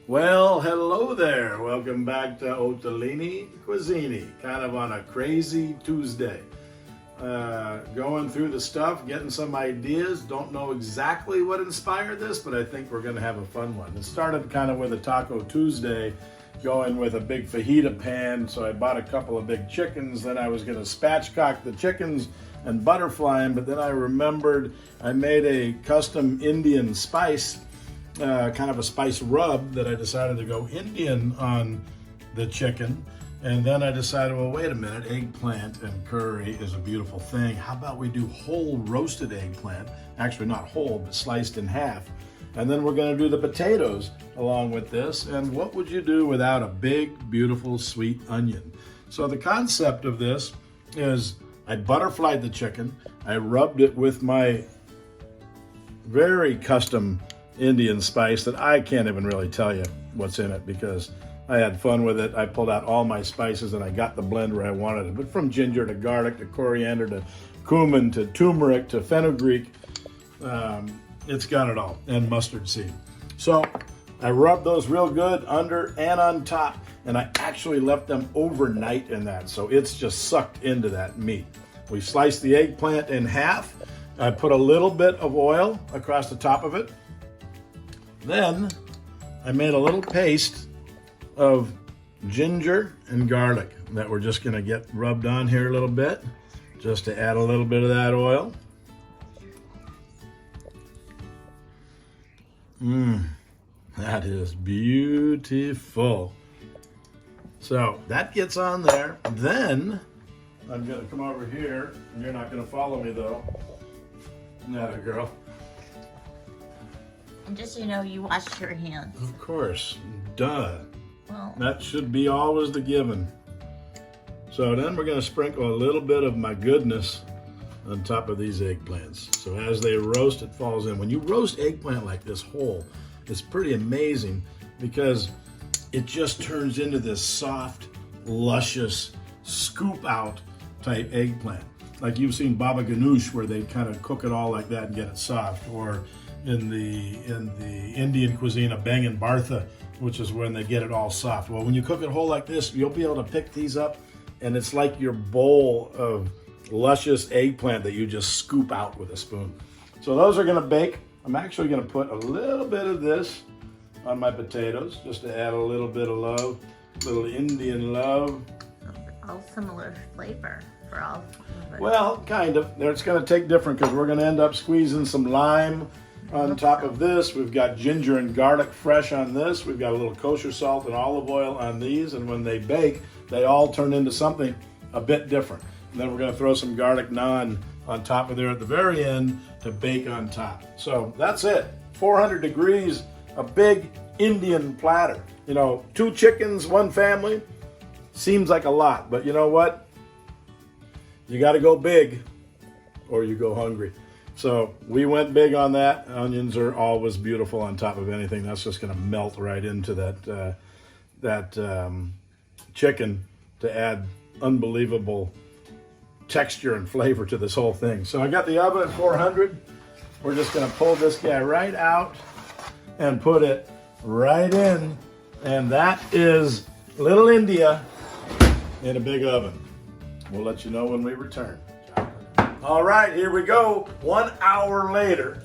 Well, hello there. Welcome back to Ottolini Cuisine, kind of on a crazy Tuesday. Going through the stuff, getting some ideas. Don't know exactly what inspired this, but I think we're going to have a fun one. It started kind of with a Taco Tuesday, going with a big fajita pan. So I bought a couple of big chickens. Then I was going to spatchcock the chickens and butterfly them, but then I remembered I made a custom Indian spice, kind of a spice rub that I decided to go Indian on the chicken. And then I decided, well, wait a minute, eggplant and curry is a beautiful thing. How about we do whole roasted eggplant? Actually not whole, but sliced in half. And then we're gonna do the potatoes along with this. And what would you do without a big, beautiful, sweet onion? So the concept of this is I butterflied the chicken. I rubbed it with my very custom Indian spice that I can't even really tell you what's in it because I had fun with it. I pulled out all my spices and I got the blend where I wanted it. But from ginger to garlic to coriander to cumin to turmeric to fenugreek, it's got it all, and mustard seed. So I rubbed those real good under and on top, and I actually left them overnight in that. So it's just sucked into that meat. We sliced the eggplant in half. I put a little bit of oil across the top of it. Then I made a little paste of ginger and garlic that we're just going to get rubbed on here a little bit, just to add a little bit of that oil. That is beautiful. So that gets on there. Then I'm going to come over here, and you're not going to follow me though. Not a girl. And just so you know, you wash your hands. Of course, duh. Well, that should be always the given. So then we're going to sprinkle a little bit of my goodness on top of these eggplants. So as they roast, it falls in. When you roast eggplant like this whole, it's pretty amazing because it just turns into this soft, luscious, scoop out type eggplant. Like you've seen baba ganoush where they kind of cook it all like that and get it soft, or in the Indian cuisine, a bang and bartha, which is when they get it all soft. Well, when you cook it whole like this, you'll be able to pick these up, and it's like your bowl of luscious eggplant that you just scoop out with a spoon. So those are gonna bake. I'm actually gonna put a little bit of this on my potatoes, just to add a little bit of love, little Indian love. all similar flavor for all of it. Well, kind of. It's gonna take different because we're gonna end up squeezing some lime on top of this. We've got ginger and garlic fresh on this. We've got a little kosher salt and olive oil on these, and when they bake, they all turn into something a bit different. And then we're gonna throw some garlic naan on top of there at the very end to bake on top. So that's it. 400 degrees, a big Indian platter. You know, 2 chickens, 1 family, seems like a lot, but you know what? You gotta go big or you go hungry. So we went big on that. Onions are always beautiful on top of anything. That's just gonna melt right into that chicken to add unbelievable texture and flavor to this whole thing. So I got the oven at 400. We're just gonna pull this guy right out and put it right in. And that is Little India in a big oven. We'll let you know when we return. All right, here we go. 1 hour later,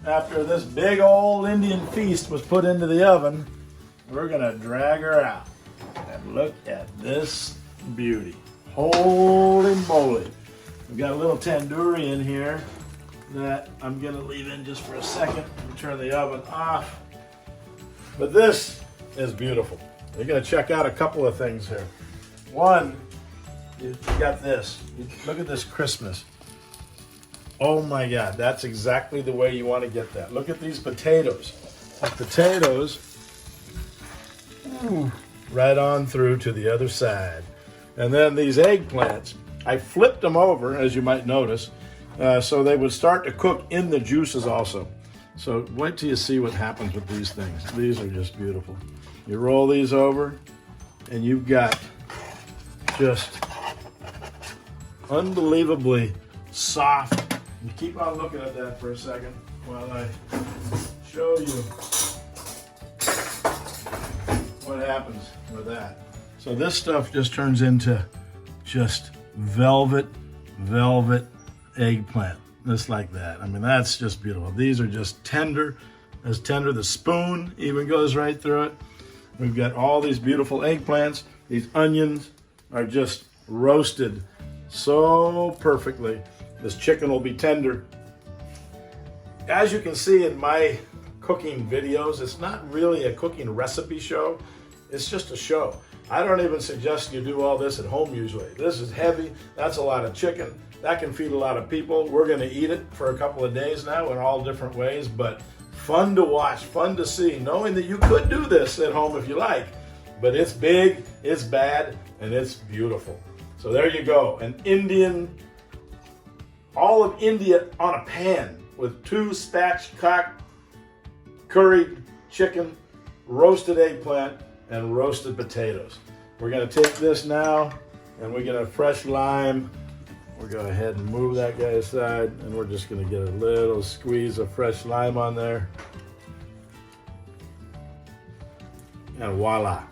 after this big old Indian feast was put into the oven, we're gonna drag her out. And look at this beauty. Holy moly. We've got a little tandoori in here that I'm gonna leave in just for a second and turn the oven off. But this is beautiful. You're gonna check out a couple of things here. One, you got this. Look at this crispness. Oh my God, that's exactly the way you want to get that. Look at these potatoes. The potatoes, right on through to the other side. And then these eggplants, I flipped them over, as you might notice, so they would start to cook in the juices also. So wait till you see what happens with these things. These are just beautiful. You roll these over, and you've got just unbelievably soft. You keep on looking at that for a second while I show you. happens with that. So this stuff just turns into just velvet eggplant, just like that. I mean, that's just beautiful. These are just tender as tender. The spoon even goes right through it. We've got all these beautiful eggplants. These onions are just roasted so perfectly. This chicken will be tender. As you can see in my cooking videos, it's not really a cooking recipe show. It's just a show. I don't even suggest you do all this at home usually. This is heavy. That's a lot of chicken. That can feed a lot of people. We're going to eat it for a couple of days now in all different ways, but fun to watch, fun to see, knowing that you could do this at home if you like, but it's big, it's bad, and it's beautiful. So there you go, an Indian, all of India on a pan with 2 spatchcock curried chicken, roasted eggplant, and roasted potatoes. We're gonna take this now, and we get a fresh lime. We'll go ahead and move that guy aside, and we're just gonna get a little squeeze of fresh lime on there. And voila,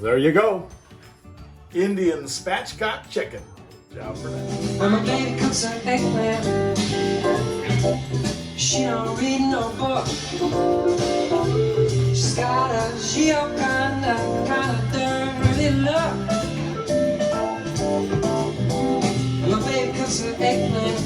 there you go. Indian spatchcock chicken. Ciao for now. When my baby cooks her eggplant, she don't read no book. She's got a Gioconda kind of dirty look. When my baby cooks her eggplant,